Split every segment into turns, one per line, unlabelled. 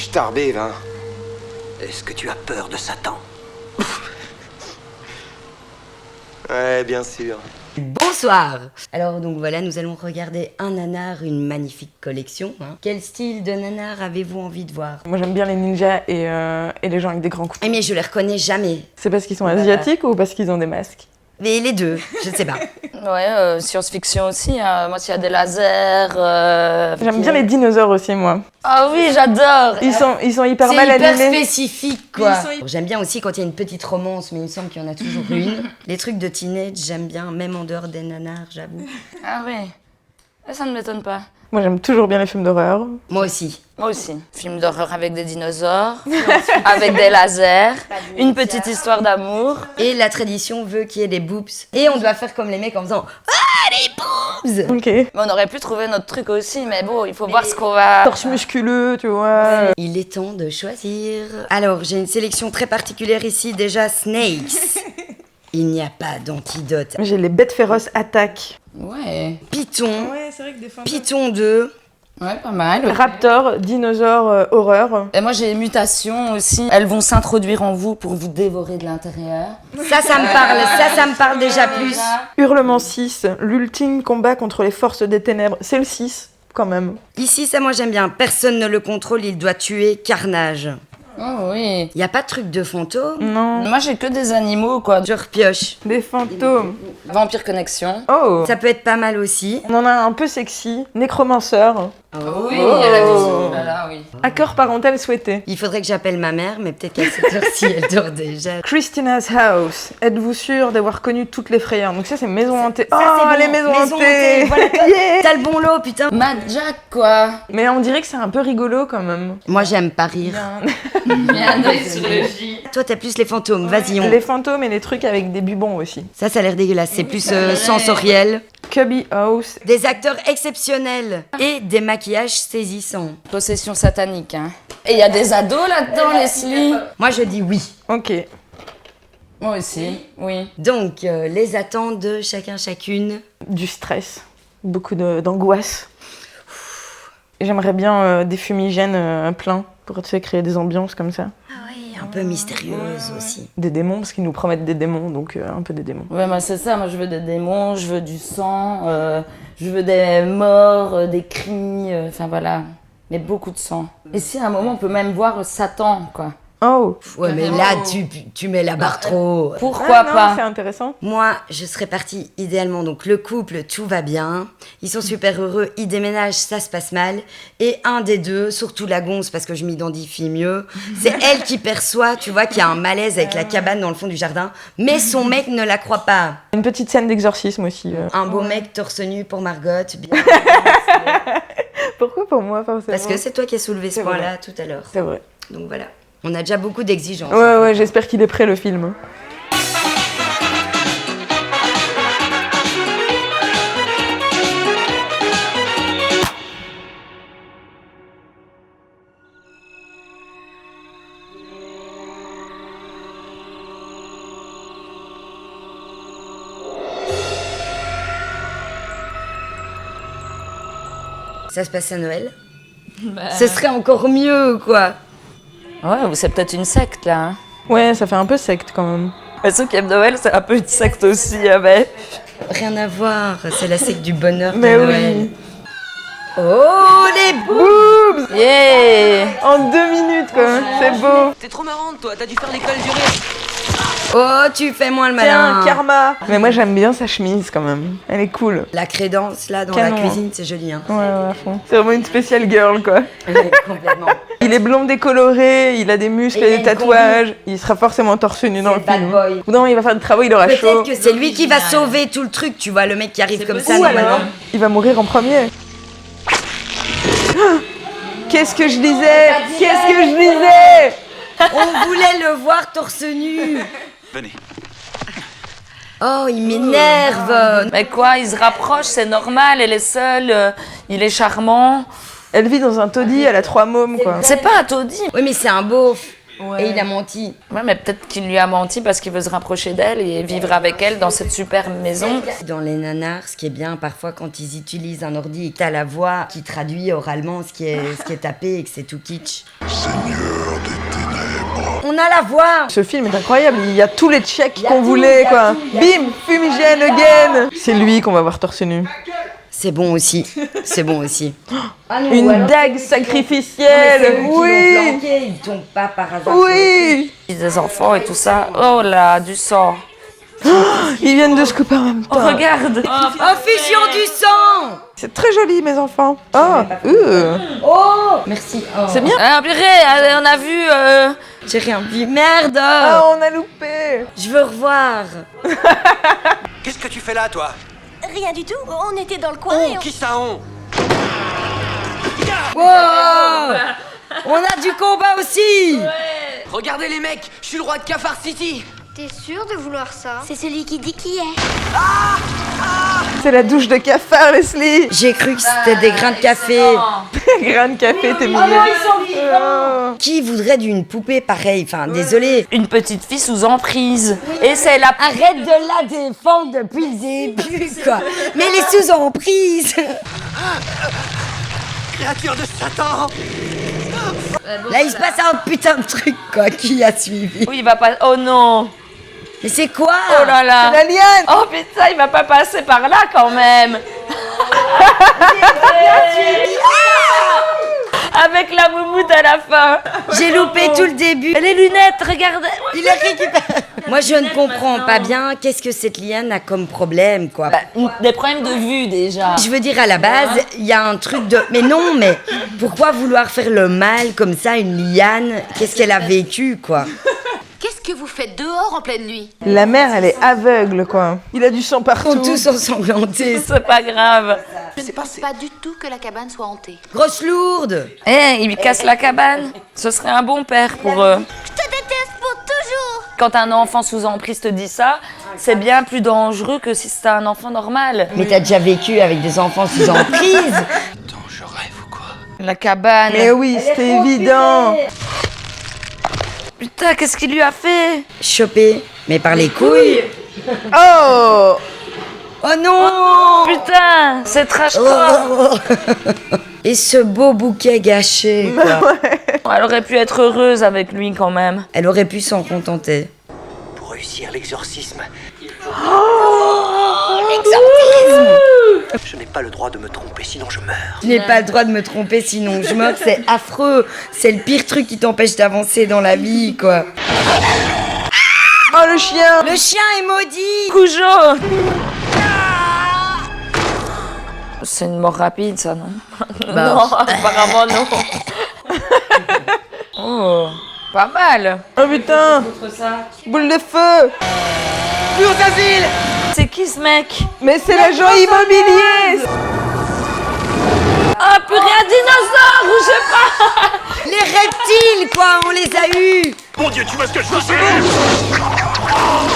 starbé, va.
Est-ce que tu as peur de Satan?
Ouais, bien sûr.
Bonsoir. Alors donc voilà, nous allons regarder un nanar, une magnifique collection. Quel style de nanar avez-vous envie de voir?
Moi j'aime bien les ninjas et les gens avec des grands coups.
Mais je les reconnais jamais.
C'est parce qu'ils sont asiatiques ou parce qu'ils ont des masques?
Mais les deux, je ne sais pas.
Ouais, science-fiction aussi. Hein. Moi, s'il y a des lasers.
J'aime bien les dinosaures aussi, moi.
Ah oui, j'adore.
Ils sont hyper
C'est
mal
hyper
animés.
spécifique, quoi. J'aime bien aussi quand il y a une petite romance, mais il me semble qu'il y en a toujours une. Les trucs de teenage, j'aime bien, même en dehors des nanars, j'avoue.
Ah oui. Ça ne m'étonne pas.
Moi j'aime toujours bien les films d'horreur.
Moi aussi.
Moi aussi. Film d'horreur avec des dinosaures, avec des lasers, une petite histoire d'amour.
Et la tradition veut qu'il y ait des boobs. Et on doit faire comme les mecs en faisant « Ah, les boobs !»
Ok.
Mais on aurait pu trouver notre truc aussi, mais bon, il faut voir ce qu'on va...
Torse musculeux, tu vois.
Il est temps de choisir. Alors, j'ai une sélection très particulière ici. Déjà, Snakes. Il n'y a pas d'antidote.
J'ai les bêtes féroces attaque.
Ouais.
Python.
Ouais, c'est vrai que des fois.
Python 2.
Ouais, pas mal.
Raptor, dinosaure, horreur.
Et moi, j'ai mutations aussi. Elles vont s'introduire en vous pour vous dévorer de l'intérieur.
Ça me parle. Ça me parle déjà plus.
Hurlement 6, l'ultime combat contre les forces des ténèbres. C'est le 6, quand même.
Ici, ça, moi, j'aime bien. Personne ne le contrôle, il doit tuer. Carnage.
Oh oui.
Il n'y a pas de truc de fantôme.
Non.
Moi, j'ai que des animaux, quoi.
Je repioche.
Des fantômes.
Vampire Connection.
Oh.
Ça peut être pas mal aussi.
On en a un peu sexy. Nécromanceur.
Oui, elle a dit oh là là, oui.
Accord parental souhaité.
Il faudrait que j'appelle ma mère, mais peut-être qu'à cette heure-ci, elle dort déjà.
Christina's House. Êtes-vous sûr d'avoir connu toutes les frayeurs? Donc ça, c'est maison hantée.
Ça,
Oh,
c'est bon.
les maisons
Maison
hantées.
hantée, voilà,
Yeah.
t'as le bon lot, putain.
Mad Jack, quoi.
Mais on dirait que c'est un peu rigolo quand même.
Moi, j'aime pas rire.
Bien œil sur le J.
Toi, t'as plus les fantômes. Vas-y, on.
Les fantômes et les trucs avec des bubons aussi.
Ça a l'air dégueulasse. C'est plus sensoriel.
Cubby House.
Des acteurs exceptionnels et des maquillages saisissants.
Possession satanique, hein. Et il y a des ados là-dedans, Leslie.
Moi, je dis oui.
Ok.
Moi aussi, oui.
Donc, les attentes de chacun, chacune.
Du stress. Beaucoup d'angoisse. J'aimerais bien des fumigènes pleins pour créer des ambiances comme ça.
Ah oui, un peu mystérieuse aussi.
Des démons, parce qu'ils nous promettent des démons, donc un peu des démons.
Ouais, moi c'est ça. Moi je veux des démons, je veux du sang, je veux des morts, des cris, enfin voilà. Mais beaucoup de sang. Et si à un moment on peut même voir Satan, quoi.
Oh.
Ouais, mais là, tu mets la barre trop.
Pourquoi
Ah, non,
pas?
c'est intéressant.
Moi, je serais partie idéalement. Donc, le couple, tout va bien. Ils sont super heureux. Ils déménagent, ça se passe mal. Et un des deux, surtout la gonze, parce que je m'identifie mieux, c'est elle qui perçoit, tu vois, qu'il y a un malaise avec la cabane dans le fond du jardin. Mais son mec ne la croit pas.
Une petite scène d'exorcisme aussi.
Un beau mec torse nu pour Margot. Bien.
Pourquoi pour moi forcément?
Parce que c'est toi qui as soulevé ce
C'est vrai.
point-là tout à l'heure.
C'est vrai.
Donc voilà. On a déjà beaucoup d'exigences.
Ouais, j'espère qu'il est prêt le film.
Ça se passe à Noël. Ce serait encore mieux, quoi.
Ouais, ou c'est peut-être une secte là. Hein.
Ouais, ça fait un peu secte quand même.
Mais ceux qui aiment Noël, c'est un peu une secte aussi, mais.
Rien à voir, c'est la secte du bonheur
Mais
de Noël.
oui.
Oh, les
Boobs.
Yeah!
En 2 minutes quoi, c'est beau.
T'es trop marrante, toi, t'as dû faire l'école du rire.
Oh, tu fais moins le
Tiens,
malin.
karma. Mais moi j'aime bien sa chemise quand même. Elle est cool.
La crédence, là, dans
Canon,
la cuisine, c'est joli, hein.
Ouais, à fond. C'est vraiment une spéciale girl quoi.
Ouais, complètement.
Il est blond décoloré, il a des muscles
Et il
et
a
des
une
tatouages. Il sera forcément torse nu dans le
bad
film.
boy.
Ou non, il va faire des travaux, il aura chaud.
Peut-être que c'est lui qui va sauver tout le truc, tu vois, le mec qui arrive comme ça,
Ou alors,
normalement.
il va mourir en premier. Ah, qu'est-ce que je disais? Qu'est-ce que je disais?
On voulait le voir torse nu.
Venez.
Oh, il m'énerve.
Mais quoi, il se rapproche, c'est normal, elle est seule, il est charmant.
Elle vit dans un taudis, elle a 3 mômes quoi.
C'est pas un taudis.
Oui, mais c'est un beauf. Et il a menti.
Ouais, mais peut-être qu'il lui a menti parce qu'il veut se rapprocher d'elle et vivre avec elle dans cette super maison.
Dans les nanars, ce qui est bien parfois quand ils utilisent un ordi et que t'as la voix qui traduit oralement ce qui est tapé et que c'est tout kitsch.
Seigneur des ténèbres.
On a la voix.
Ce film est incroyable, il y a tous les tchèques qu'on voulait, quoi. Bim, fumigène again. C'est lui qu'on va voir torse nu.
C'est bon aussi. C'est bon aussi.
Une dague sacrificielle. Oui.
Ils tombent pas par hasard.
Oui.
Des enfants et tout ça. Oh là, du sang.
Ils viennent de se couper en même
Oh,
temps.
regarde.
Oh, fusion du sang.
C'est très joli, mes enfants. Oh,
Oh, merci. Oh.
c'est bien.
Ah, purée, on a vu...
J'ai rien vu. Merde.
Oh, on a loupé.
Je veux revoir.
Qu'est-ce que tu fais là, toi?
Rien du tout, on était dans le coin et
Qui ça on?
Wow. On a du combat aussi.
Regardez les mecs, je suis le roi de Cafard City.
T'es sûr de vouloir ça? C'est celui qui dit qui est.
C'est la douche de cafard, Leslie.
J'ai cru que c'était des grains de café.
Grain de café, t'es mignon.
Qui voudrait d'une poupée pareille? Enfin, désolé.
Une petite fille sous emprise. Et c'est la...
Arrête de la défendre depuis le début, quoi. Mais les sous emprise.
Créature de Satan.
Là, il se passe un putain de truc, quoi. Qui a suivi?
Oui, il va pas... Oh non.
Mais c'est quoi?
Oh là là.
La liane.
Oh putain, il va pas passer par là quand même. Avec la moumoute à la fin.
J'ai loupé tout le début.
Et les lunettes, regardez.
Il a récupéré. Moi, je ne comprends pas bien qu'est-ce que cette liane a comme problème, quoi.
Des problèmes de vue déjà.
Je veux dire, à la base, il y a un truc de... Mais non, mais pourquoi vouloir faire le mal comme ça, une liane? Qu'est-ce qu'elle a vécu, quoi?
Qu'est-ce que vous faites dehors en pleine nuit?
La mère, elle est aveugle, quoi. Il a du sang
Ils
partout.
sont tous ensanglantés.
C'est pas grave.
Je ne pense pas du tout que la cabane soit hantée.
Grosse lourde.
Eh, il lui casse la cabane. Ce serait un bon père pour eux.
Je te déteste pour toujours!
Quand un enfant sous emprise te dit ça, c'est bien plus dangereux que si c'était un enfant normal.
Mais t'as déjà vécu avec des enfants sous emprise?
Attends, je rêve ou quoi?
La cabane.
Mais oui, c'était évident.
Putain, qu'est-ce qu'il lui a fait?
Chopé, mais par les couilles.
Oh.
Oh non.
Putain, c'est trash quoi.
Et ce beau bouquet gâché, quoi.
Elle aurait pu être heureuse avec lui quand même.
Elle aurait pu s'en contenter.
Pour réussir l'exorcisme, je n'ai pas le droit de me tromper, sinon je meurs.
Je n'ai pas le droit de me tromper, sinon je meurs. C'est affreux. C'est le pire truc qui t'empêche d'avancer dans la vie, quoi.
Oh, le chien.
Le chien est maudit.
Cujo. C'est une mort rapide, ça, non? Non, apparemment non. Oh, pas mal.
Oh putain. Boule de feu.
Plus aux asiles.
C'est qui ce mec?
Mais c'est l'agent immobilier.
Ah, purée, un dinosaure ou je sais pas.
Les reptiles, quoi, on les a eus.
Mon Dieu, tu vois ce que je veux dire?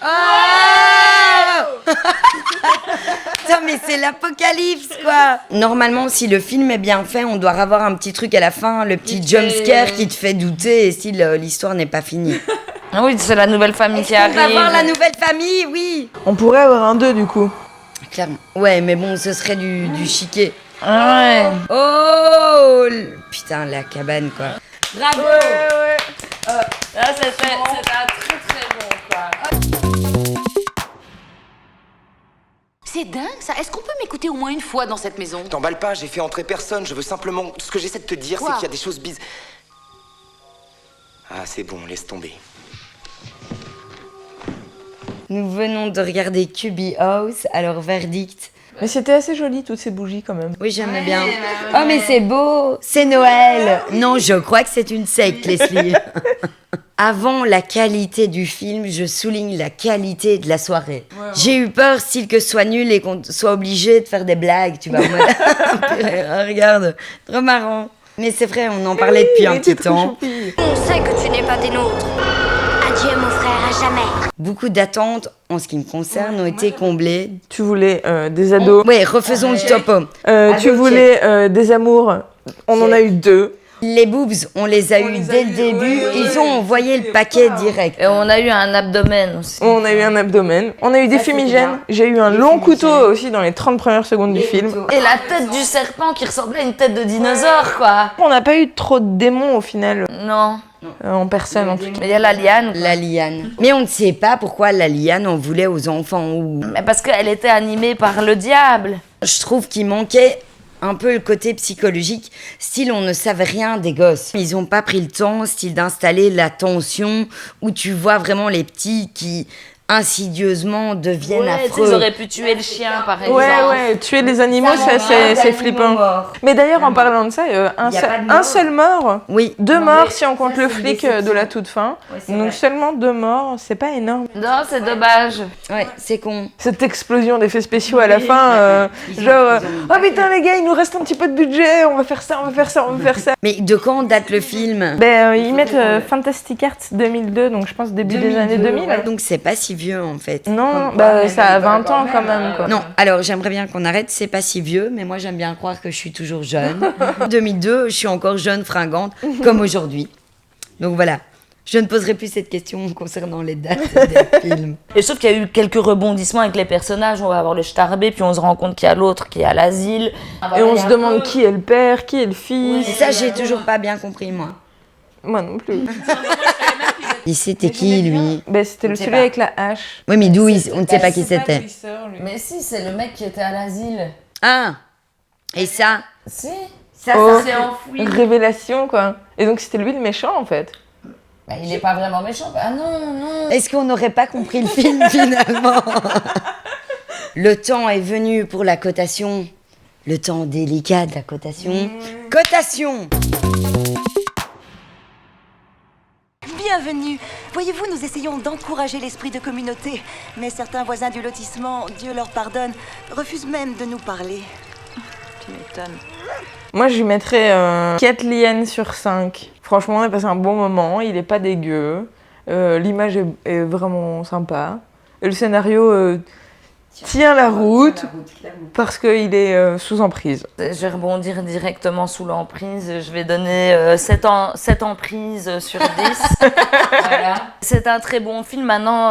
Ah. Putain, mais c'est l'apocalypse, quoi. Normalement, si le film est bien fait, on doit avoir un petit truc à la fin, le petit jumpscare qui te fait douter, et si l'histoire n'est pas finie.
Ah oui, c'est la nouvelle famille qui
On
arrive.
va voir la nouvelle famille, oui.
On pourrait avoir un 2 du coup.
Clairement. Ouais, mais bon, ce serait du chiquet.
Ah ouais.
Oh, putain, la cabane, quoi. Bravo.
Là, c'était un très bon, quoi.
C'est dingue ça, est-ce qu'on peut m'écouter au moins une fois dans cette maison?
T'emballe pas, j'ai fait entrer personne. Je veux simplement... Ce que j'essaie de te dire, c'est
Quoi?
qu'il y a des choses bizarres. Ah, c'est bon, laisse tomber.
Nous venons de regarder Cubby House, alors verdict.
Mais c'était assez joli toutes ces bougies quand même.
Oui, j'aimais bien. Oh, mais c'est beau. C'est Noël. Non, je crois que c'est une secte, Leslie. Avant la qualité du film, je souligne la qualité de la soirée. J'ai eu peur, style que ce soit nul et qu'on soit obligé de faire des blagues, tu vois. En mode, purée, regarde, trop marrant. Mais c'est vrai, on en parlait depuis un petit temps.
On sait que tu n'es pas des nôtres. Adieu mon frère, à jamais.
Beaucoup d'attentes, en ce qui me concerne, ont été comblées.
Tu voulais des ados.
Ouais, refaisons le topo.
Tu voulais des amours. On en a eu 2.
Les boobs, on les a eu dès le début. Ils ont envoyé le paquet direct.
Et on a eu un abdomen aussi.
On a eu un abdomen. On a eu des fumigènes. J'ai eu un long couteau aussi dans les 30 premières secondes du film.
Et la tête du serpent qui ressemblait à une tête de dinosaure, quoi.
On n'a pas eu trop de démons au final,
Non.
en personne en tout cas.
Mais il y a la liane.
La liane. Mais on ne sait pas pourquoi la liane en voulait aux enfants. Ou...
Mais parce qu'elle était animée par le diable.
Je trouve qu'il manquait un peu le côté psychologique, style on ne savait rien des gosses. Ils n'ont pas pris le temps, style d'installer la tension, où tu vois vraiment les petits qui insidieusement deviennent affreux.
Ils auraient pu tuer le chien, par exemple.
Ouais, tuer les animaux, ça c'est flippant. Mais d'ailleurs, en parlant de ça, un seul mort,
Oui.
2 morts si on compte le flic de la toute fin. Donc seulement 2 morts, c'est pas énorme.
Non, c'est dommage.
Ouais, c'est con.
Cette explosion d'effets spéciaux à la fin, genre, oh putain les gars, il nous reste un petit peu de budget, on va faire ça, on va faire ça, on va faire ça.
Mais de quand date le film?
Ils mettent Fantastic Arts 2002, donc je pense début des années 2000.
Ouais, donc c'est pas si vieux en fait.
Non, ça a 20 ans quand même, quoi.
Non, alors j'aimerais bien qu'on arrête, c'est pas si vieux, mais moi j'aime bien croire que je suis toujours jeune. 2002, je suis encore jeune, fringante, comme aujourd'hui. Donc voilà, je ne poserai plus cette question concernant les dates des films.
Et sauf qu'il y a eu quelques rebondissements avec les personnages. On va avoir le starbé, puis on se rend compte qu'il y a l'autre qui est à l'asile.
Et on se demande qui est le père, qui est le fils.
Et ça, j'ai toujours pas bien compris, moi.
Moi non plus.
Et c'était qui, lui?
C'était celui avec la hache.
Oui, mais d'où on ne sait pas qui c'était.
Mais si, c'est le mec qui était à l'asile.
Ah! Et ça?
Si.
Ça
s'est enfoui.
Révélation, quoi. Et donc c'était lui le méchant, en fait.
Bah, il est pas vraiment méchant. Ah non.
Est-ce qu'on n'aurait pas compris le film, finalement? Le temps est venu pour la cotation. Le temps délicat de la cotation. Cotation!
Bienvenue. Voyez-vous, nous essayons d'encourager l'esprit de communauté, mais certains voisins du lotissement, Dieu leur pardonne, refusent même de nous parler. Tu m'étonnes.
Moi, je lui mettrais 4 liens sur 5. Franchement, on a passé un bon moment, il est pas dégueu. L'image est vraiment sympa. Et le scénario tient la route parce qu'il est sous emprise.
Je vais rebondir directement sous l'emprise. Je vais donner 7 emprises sur 10. Voilà. C'est un très bon film. Maintenant,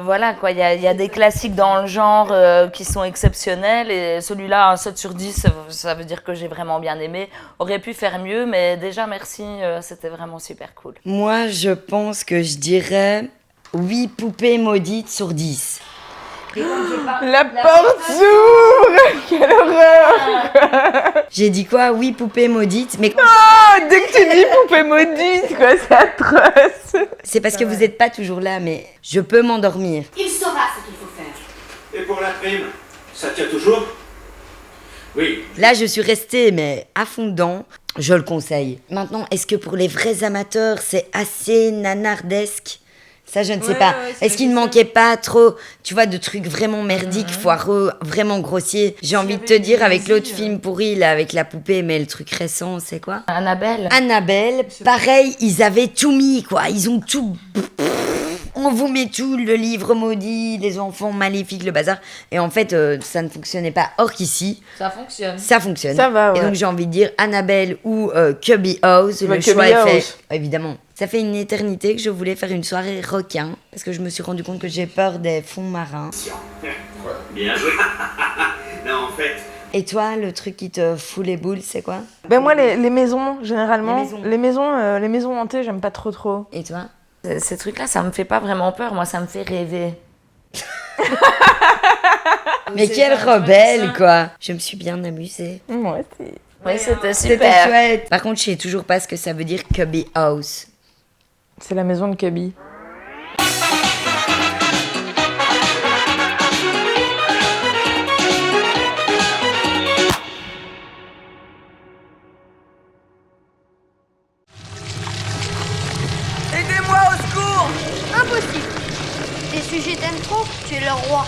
voilà, quoi. Il y a des classiques dans le genre qui sont exceptionnels. Et celui-là, un 7 sur 10, ça veut dire que j'ai vraiment bien aimé. Aurait pu faire mieux, mais déjà, merci. C'était vraiment super cool.
Moi, je pense que je dirais 8 poupées maudites sur 10.
La porte s'ouvre! Quelle horreur!
J'ai dit quoi? 8 poupées maudites, mais
Dès que tu dis poupée maudite, quoi, c'est atroce!
c'est parce que vous n'êtes pas toujours là, mais je peux m'endormir.
Il saura ce qu'il faut faire.
Et pour la prime, ça tient toujours? Oui.
Là, je suis restée, mais à fond dedans. Je le conseille. Maintenant, est-ce que pour les vrais amateurs, c'est assez nanardesque? Ça, je ne sais pas. Est-ce qu'il ne manquait pas trop, tu vois, de trucs vraiment merdiques, foireux, vraiment grossiers? J'ai envie de te dire, avec l'autre film pourri, là, avec la poupée, mais le truc récent, c'est quoi?
Annabelle.
Annabelle, pareil, ils avaient tout mis, quoi. Ils ont tout... On vous met tout, le livre maudit, les enfants maléfiques, le bazar. Et en fait, ça ne fonctionnait pas. Or qu'ici,
Ça fonctionne.
ça fonctionne.
Ça va, ouais.
Et donc, j'ai envie de dire Annabelle ou Cubby House. Le
Cubby
choix est fait.
House.
Évidemment. Ça fait une éternité que je voulais faire une soirée requin. Parce que je me suis rendu compte que j'ai peur des fonds marins.
Bien joué. Non, en fait...
Et toi, le truc qui te fout les boules, c'est quoi?
Moi, les maisons, généralement,
Les maisons.
les maisons hantées, j'aime pas trop.
Et toi?
Ces trucs-là, ça me fait pas vraiment peur. Moi, ça me fait rêver.
Mais quelle rebelle, quoi! Je me suis bien amusée.
Moi aussi.
Oui, c'était
C'était
super.
chouette. Par contre, je sais toujours pas ce que ça veut dire Cubby House.
C'est la maison de Cubby.
Aidez-moi, au secours!
Impossible. Les sujets t'aiment trop, tu es leur roi.